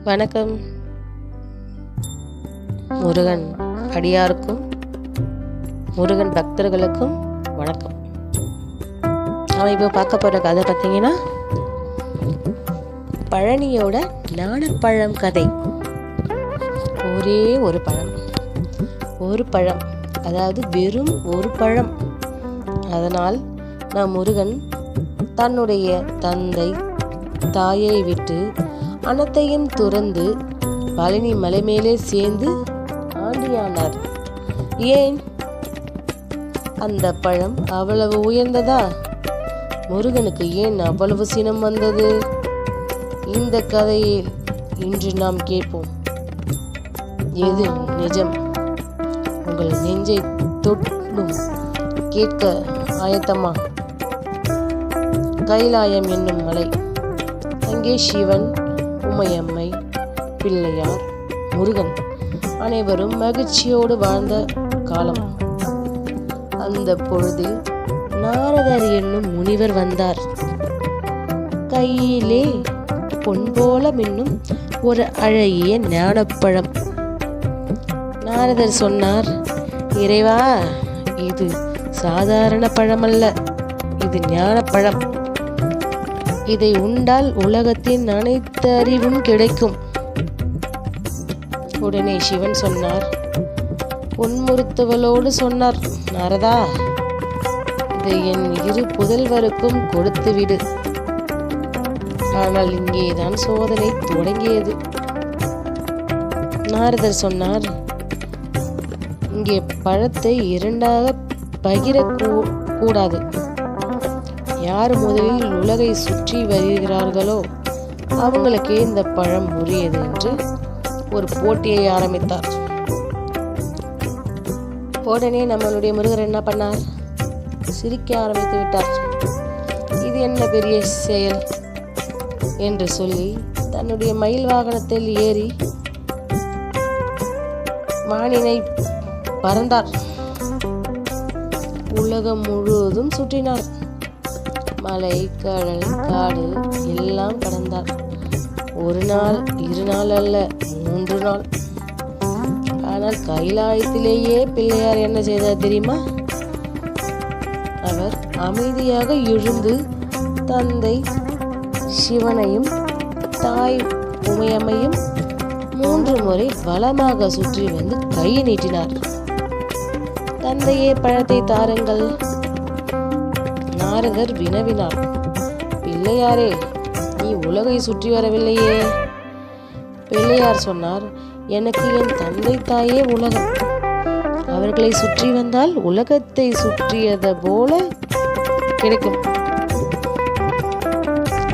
வணக்கம். முருகன் அடியாருக்கும் முருகன் பக்தர்களுக்கும் வணக்கம். அவன் இப்போ பார்க்க போகிற கதை பார்த்தீங்கன்னா பழனியோட ஞானப்பழம் கதை. ஒரே ஒரு பழம், அதாவது வெறும் ஒரு பழம். அதனால் நான் முருகன் தன்னுடைய தந்தை தாயை விட்டு அனைத்தையும் துறந்து பழனி மலை மேலே சேர்ந்து ஆண்டியானார். ஏன்? அந்த பழம் அவ்வளவு உயர்ந்ததா? முருகனுக்கு ஏன் அவ்வளவு சினம் வந்தது? இந்த கதையில் இன்று நாம் கேட்போம். எது நிஜம்? உங்கள் நெஞ்சை தொட்டும் கேட்க ஆயத்தமா? கைலாயம் என்னும் மலை, அங்கே சிவன், உமையம்மை, பிள்ளையார், முருகன் அனைவரும் மகிழ்ச்சியோடு வாழ்ந்த காலம். அந்த பொழுதில் நாரதர் என்னும் முனிவர் வந்தார். கையிலே பொன் போல மின்னும் ஒரு அழகிய ஞானப்பழம். நாரதர் சொன்னார், இறைவா, இது சாதாரண பழமல்ல, இது ஞானப்பழம். இதை உண்டால் உலகத்தின் அனைத்து அறிவும் கிடைக்கும். உடனே சிவன் சொன்னார், புன்முறுத்துவலோடு சொன்னார், நாரதா, இதை என் இரு புதல்வருக்கும் கொடுத்து விடு. ஆனால் இங்கேதான் சோதனை தொடங்கியது. நாரதர் சொன்னார், இங்கே பழத்தை இரண்டாக பகிரக்கூடாது. யார் முதலில் உலகை சுற்றி வருகிறார்களோ அவங்களுக்கே இந்த பழம் உரியது என்று ஒரு போட்டியை ஆரம்பித்தார். உடனே நம்மளுடைய முருகர் என்ன பண்ணார்? சிரிக்க ஆரம்பித்து விட்டார். இது என்ன பெரிய செயல் என்று சொல்லி தன்னுடைய மயில் வாகனத்தில் ஏறி வானினை பறந்தார். உலகம் முழுவதும் சுற்றினார். மலை, கடல், காடு எல்லாம் கடந்தார். ஒரு நாள், 2 நாள் அல்ல, 3 நாள். ஆனால் கைலாயத்திலேயே பிள்ளையார் என்ன செய்தார் தெரியுமா? அவர் அமைதியாக எழுந்து தந்தை சிவனையும் தாய் உமையம்மையும் 3 முறை வலமாக சுற்றி வந்து கை நீட்டினார். தந்தையே, பழத்தை தாருங்கள். நாரதர் வினவினார், பிள்ளையாரே, நீ உலகை சுற்றி வரவில்லையே. பிள்ளையார் சொன்னார், எனக்கு என் தந்தை தாயே உலகம். அவர்களை சுற்றி வந்தால் உலகத்தை சுற்றியது போல கிடைக்கும்.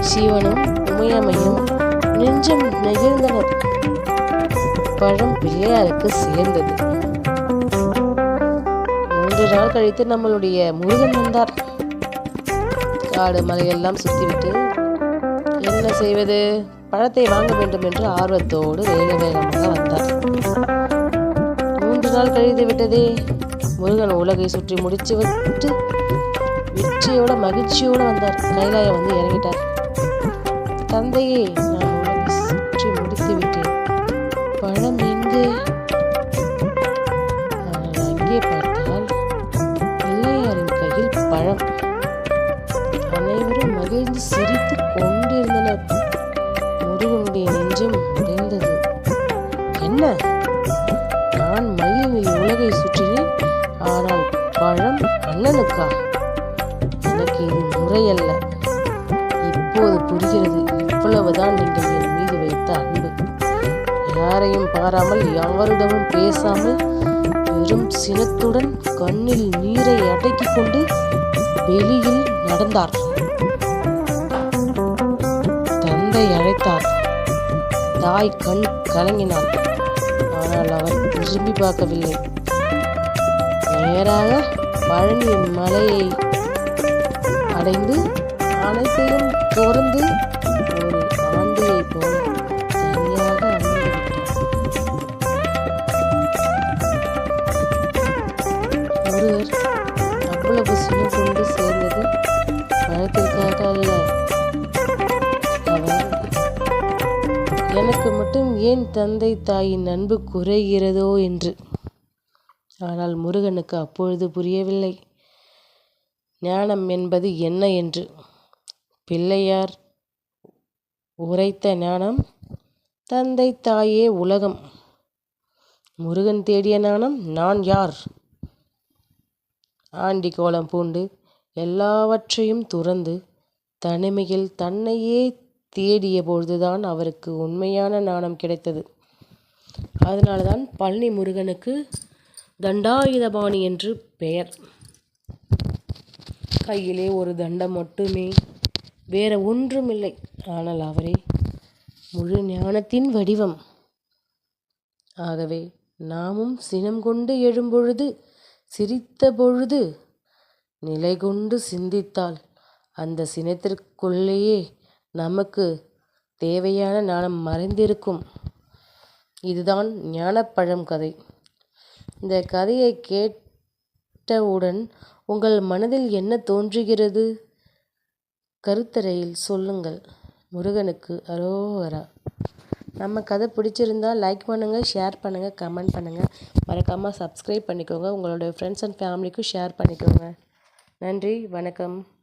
சிவனும் உமையம்மையும் நெஞ்சம் நெகிழ்ந்தனர். பழம் பிள்ளையாருக்கு சேர்ந்தது. 3 நாள் கழித்து நம்மளுடைய முருகன் வந்தார். காடு மலையெல்லாம் சுற்றிவிட்டு என்ன செய்வது? பழத்தை வாங்க வேண்டும் என்று ஆர்வத்தோடு வேகமாக வந்தார். 3 நாள் கழித்து விட்டதே. முருகன் உலகை சுற்றி முடிச்சு விட்டு வெற்றியோட மகிழ்ச்சியோடு வந்தார். கைலாயம் வந்து இறங்கிட்டார். தந்தையே, நான் உலகை சுற்றி முடித்து விட்டேன். பழம் எங்கே? அங்கே பார்த்தால் பிள்ளையாரின் கையில் பழம். அனைவரும் மகிழ்ந்து சிரித்து கொண்டிருந்தனர். முருகனுடைய நெஞ்சம் உடைந்தது. என்ன? நான் மயிலில் உலகை சுற்றினேன், ஆனால் பழம் அண்ணனுக்கா? எனக்கு இது முறையல்ல. இப்போது புரிகிறது. இவ்வளவுதான் நீங்கள் என் மீது வைத்த அன்பு. யாரையும் பாராமல், யாரிடமும் பேசாமல், வெறும் சினத்துடன் கண்ணில் நீரை அடக்கிக் கொண்டு வெளியில் நடந்தார். தந்தை அழைத்தார். தாய் கண் கலங்கினார். ஆனால் அவர் திரும்பி பார்க்கவில்லை. நேராக பழனி மலையை அடைந்து அனைத்தையும் துறந்து ஒரு ஆண்டியை போல தனியாக அமர்ந்து விட்டார். ஒருவர் அவ்வளவு சினம் கொண்டு சேர்ந்தது பழத்திற்காக அல்ல. அவர் எனக்கு மட்டும் ஏன் தந்தை தாயின் அன்பு குறைகிறதோ என்று. ஆனால் முருகனுக்கு அப்பொழுது புரியவில்லை ஞானம் என்பது என்ன என்று. பிள்ளையார் உரைத்த ஞானம் தந்தை தாயே உலகம். முருகன் தேடிய ஞானம் நான் யார். ஆண்டி கோலம் பூண்டு எல்லாவற்றையும் துறந்து தனிமையில் தன்னையே தேடிய பொழுதுதான் அவருக்கு உண்மையான ஞானம் கிடைத்தது. அதனால்தான் பழனி முருகனுக்கு தண்டாயுதபாணி என்று பெயர். கையிலே ஒரு தண்டம் மட்டுமே, வேற ஒன்றுமில்லை. ஆனால் அவரே முழு ஞானத்தின் வடிவம். ஆகவே நாமும் சினம் கொண்டு எழும்பொழுது, சிரித்த பொழுது, நிலை கொண்டு சிந்தித்தால் அந்த சினத்திற்குள்ளேயே நமக்கு தேவையான ஞானம் மறைந்திருக்கும். இதுதான் ஞானப்பழம் கதை. இந்த கதையை கேட்டவுடன் உங்கள் மனதில் என்ன தோன்றுகிறது? கருத்தறையில் சொல்லுங்கள். முருகனுக்கு அரோகரா. நம்ம கதை பிடிச்சிருந்தா லைக் பண்ணுங்கள், ஷேர் பண்ணுங்கள், கமெண்ட் பண்ணுங்கள். மறக்காமல் சப்ஸ்கிரைப் பண்ணிக்கோங்க. உங்களுடைய ஃப்ரெண்ட்ஸ் அண்ட் ஃபேமிலிக்கும் ஷேர் பண்ணிக்கோங்க. நன்றி, வணக்கம்.